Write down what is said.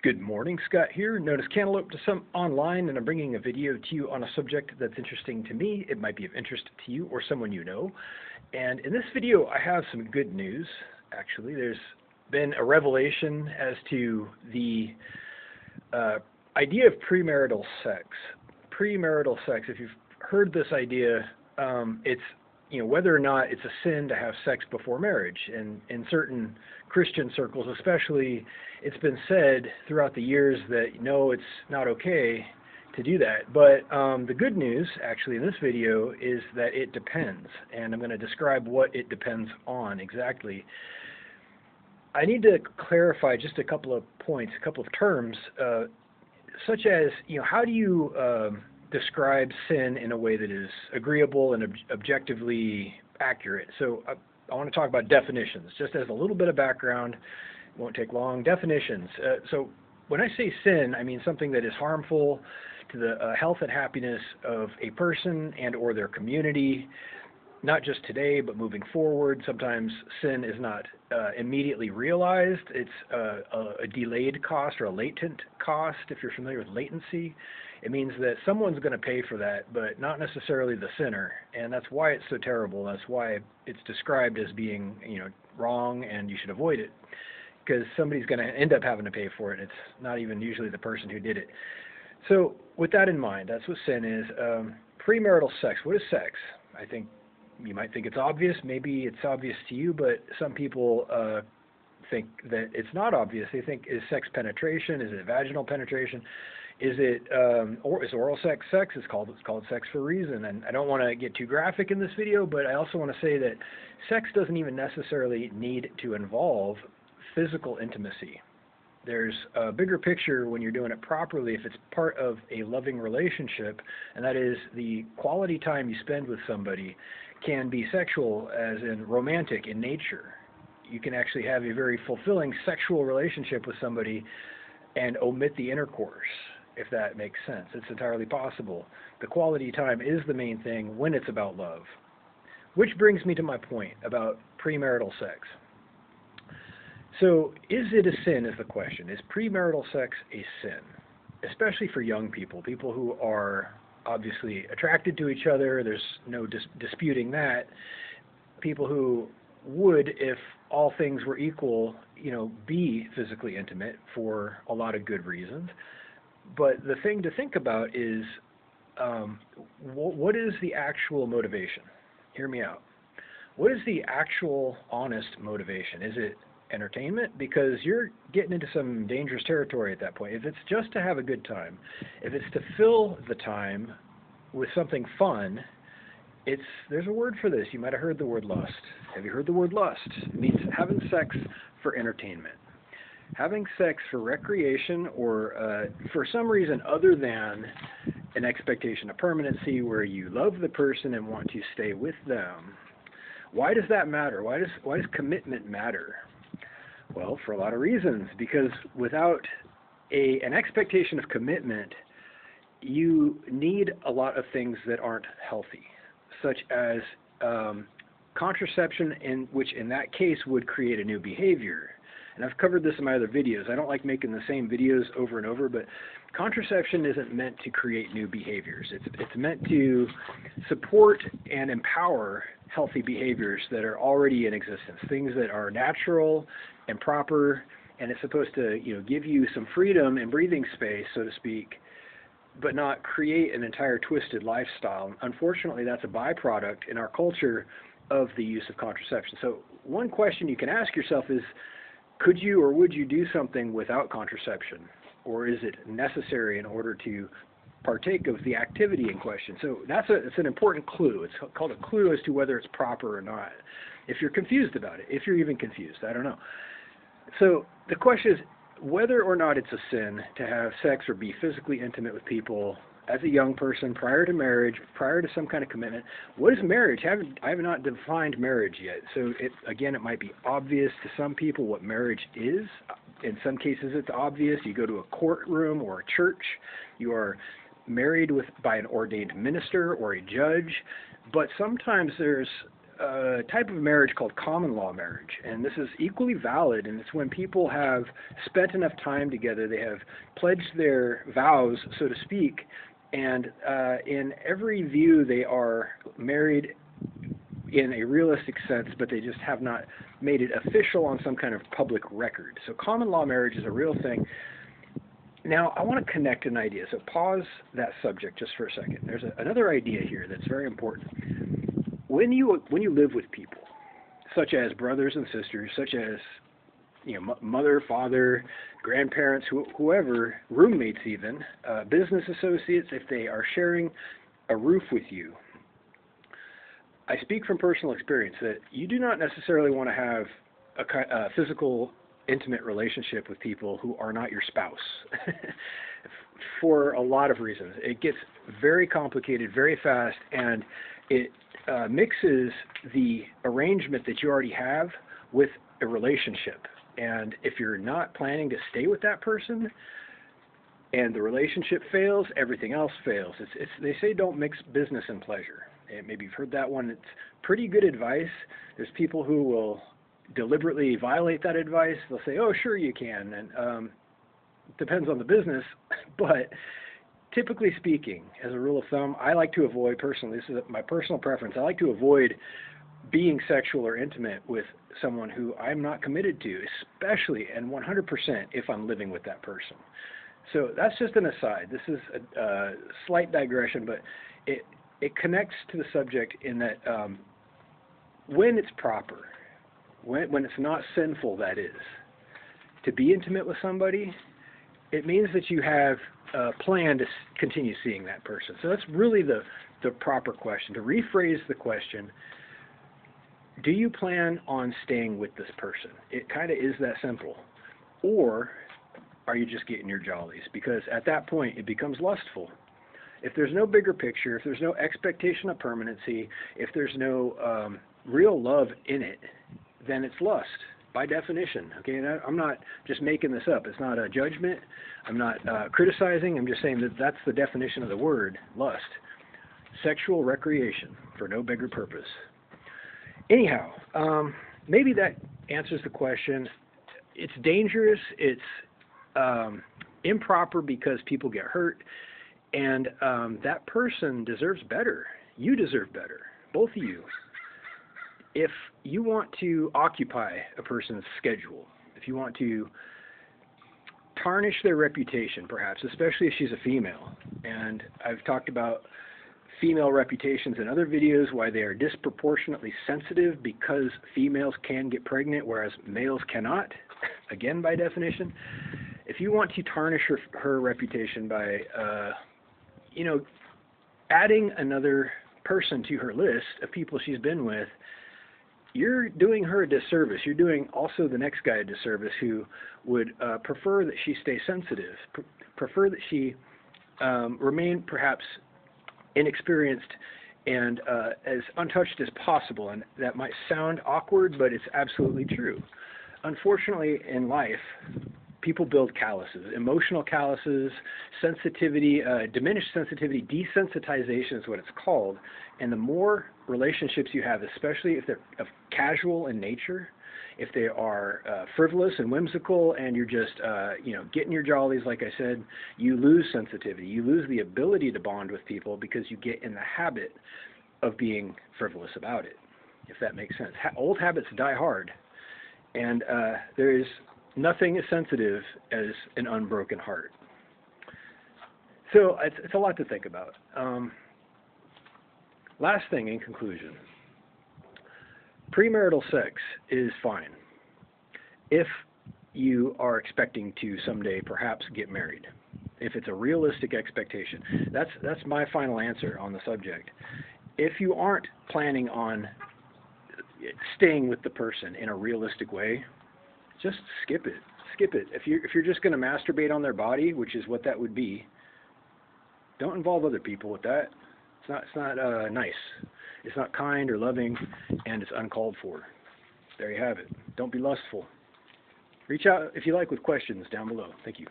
Good morning, Scott here, known as Cantaloupe to some online, and I'm bringing a video to you on a subject that's interesting to me. It might be of interest to you or someone you know. And in this video, I have some good news. Actually, there's been a revelation as to the idea of premarital sex. Premarital sex, if you've heard this idea, it's whether or not it's a sin to have sex before marriage. And in certain Christian circles especially, it's been said throughout the years that no, it's not okay to do that. But the good news actually in this video is that it depends, and I'm going to describe what it depends on exactly. I need to clarify just a couple of points, a couple of terms, such as, how do you describe sin in a way that is agreeable and objectively accurate? So I want to talk about definitions, just as a little bit of background. It won't take long. Definitions. So when I say sin, I mean something that is harmful to the health and happiness of a person and or their community, not just today, but moving forward. Sometimes sin is not immediately realized. It's a delayed cost or a latent cost, if you're familiar with latency. It means that someone's going to pay for that, but not necessarily the sinner. And that's why it's so terrible. That's why it's described as being, wrong, and you should avoid it, because somebody's going to end up having to pay for it. It's not even usually the person who did it. So with that in mind, that's what sin is. Premarital sex. What is sex? I think you might think it's obvious. Maybe it's obvious to you, but some people think that it's not obvious. They think, is sex penetration? Is it vaginal penetration? Is it is oral sex sex? It's called sex for a reason. And I don't want to get too graphic in this video, but I also want to say that sex doesn't even necessarily need to involve physical intimacy. There's a bigger picture when you're doing it properly if it's part of a loving relationship, and that is the quality time you spend with somebody can be sexual, as in romantic in nature. You can actually have a very fulfilling sexual relationship with somebody and omit the intercourse, if that makes sense. It's entirely possible. The quality time is the main thing when it's about love. Which brings me to my point about premarital sex. So, is it a sin is the question. Is premarital sex a sin? Especially for young people, people who are obviously attracted to each other. There's no disputing that. People who would, if all things were equal, be physically intimate for a lot of good reasons. But the thing to think about is, what is the actual motivation? Hear me out. What is the actual honest motivation? Is it entertainment? Because you're getting into some dangerous territory at that point. If it's just to have a good time, if it's to fill the time with something fun, there's a word for this. You might have heard the word lust. Have you heard the word lust? It means having sex for entertainment. Having sex for recreation or for some reason other than an expectation of permanency where you love the person and want to stay with them. Why does that matter? Why does commitment matter? Well, for a lot of reasons. Because without an expectation of commitment, you need a lot of things that aren't healthy, such as contraception, which in that case would create a new behavior. And I've covered this in my other videos. I don't like making the same videos over and over, but contraception isn't meant to create new behaviors. It's meant to support and empower healthy behaviors that are already in existence, things that are natural and proper, and it's supposed to, give you some freedom and breathing space, so to speak, but not create an entire twisted lifestyle. Unfortunately, that's a byproduct in our culture of the use of contraception. So one question you can ask yourself is, could you or would you do something without contraception? Or is it necessary in order to partake of the activity in question? So it's an important clue. It's called a clue as to whether it's proper or not. If you're confused about it, if you're even confused, I don't know. So the question is whether or not it's a sin to have sex or be physically intimate with people as a young person, prior to marriage, prior to some kind of commitment. What is marriage? I have not defined marriage yet. So it might be obvious to some people what marriage is. In some cases it's obvious. You go to a courtroom or a church, you are married by an ordained minister or a judge, but sometimes there's a type of marriage called common law marriage, and this is equally valid, and it's when people have spent enough time together, they have pledged their vows, so to speak, and in every view they are married in a realistic sense, but they just have not made it official on some kind of public record. So common law marriage is a real thing. Now, I want to connect an idea, so pause that subject just for a second. There's another idea here that's very important. When you live with people, such as brothers and sisters, such as mother, father, grandparents, whoever, roommates even, business associates, if they are sharing a roof with you, I speak from personal experience that you do not necessarily want to have a physical, intimate relationship with people who are not your spouse for a lot of reasons. It gets very complicated very fast, and it mixes the arrangement that you already have with a relationship. And if you're not planning to stay with that person and the relationship fails, everything else fails. They say don't mix business and pleasure. And maybe you've heard that one. It's pretty good advice. There's people who will deliberately violate that advice. They'll say, oh, sure you can. And it depends on the business. But typically speaking, as a rule of thumb, I like to avoid, personally, this is my personal preference, I like to avoid being sexual or intimate with someone who I'm not committed to, especially and 100% if I'm living with that person. So that's just an aside. This is a slight digression, but it connects to the subject in that when it's proper, when it's not sinful, that is, to be intimate with somebody, it means that you have a plan to continue seeing that person. So that's really the proper question. To rephrase the question, do you plan on staying with this person? It kind of is that simple. Or are you just getting your jollies? Because at that point, it becomes lustful. If there's no bigger picture, if there's no expectation of permanency, if there's no real love in it, then it's lust by definition. Okay, and I'm not just making this up. It's not a judgment. I'm not criticizing. I'm just saying that that's the definition of the word lust. Sexual recreation for no bigger purpose. Anyhow, maybe that answers the question. It's dangerous. It's improper because people get hurt. And that person deserves better. You deserve better, both of you. If you want to occupy a person's schedule, if you want to tarnish their reputation, perhaps, especially if she's a female, and I've talked about female reputations in other videos, why they are disproportionately sensitive because females can get pregnant, whereas males cannot, again by definition. If you want to tarnish her reputation by adding another person to her list of people she's been with, you're doing her a disservice. You're doing also the next guy a disservice who would prefer that she stay sensitive, prefer that she remain perhaps inexperienced and as untouched as possible. And that might sound awkward, but it's absolutely true. Unfortunately, in life, people build calluses, emotional calluses, sensitivity, diminished sensitivity, desensitization is what it's called. And the more relationships you have, especially if they're casual in nature, if they are frivolous and whimsical and you're just, getting your jollies, like I said, you lose sensitivity. You lose the ability to bond with people because you get in the habit of being frivolous about it, if that makes sense. Old habits die hard. And there is nothing as sensitive as an unbroken heart. So it's a lot to think about. Last thing in conclusion, premarital sex is fine if you are expecting to someday perhaps get married, if it's a realistic expectation. That's my final answer on the subject. If you aren't planning on staying with the person in a realistic way, just skip it. Skip it. If you're just going to masturbate on their body, which is what that would be, don't involve other people with that. It's not nice. It's not kind or loving, and it's uncalled for. There you have it. Don't be lustful. Reach out if you like with questions down below. Thank you.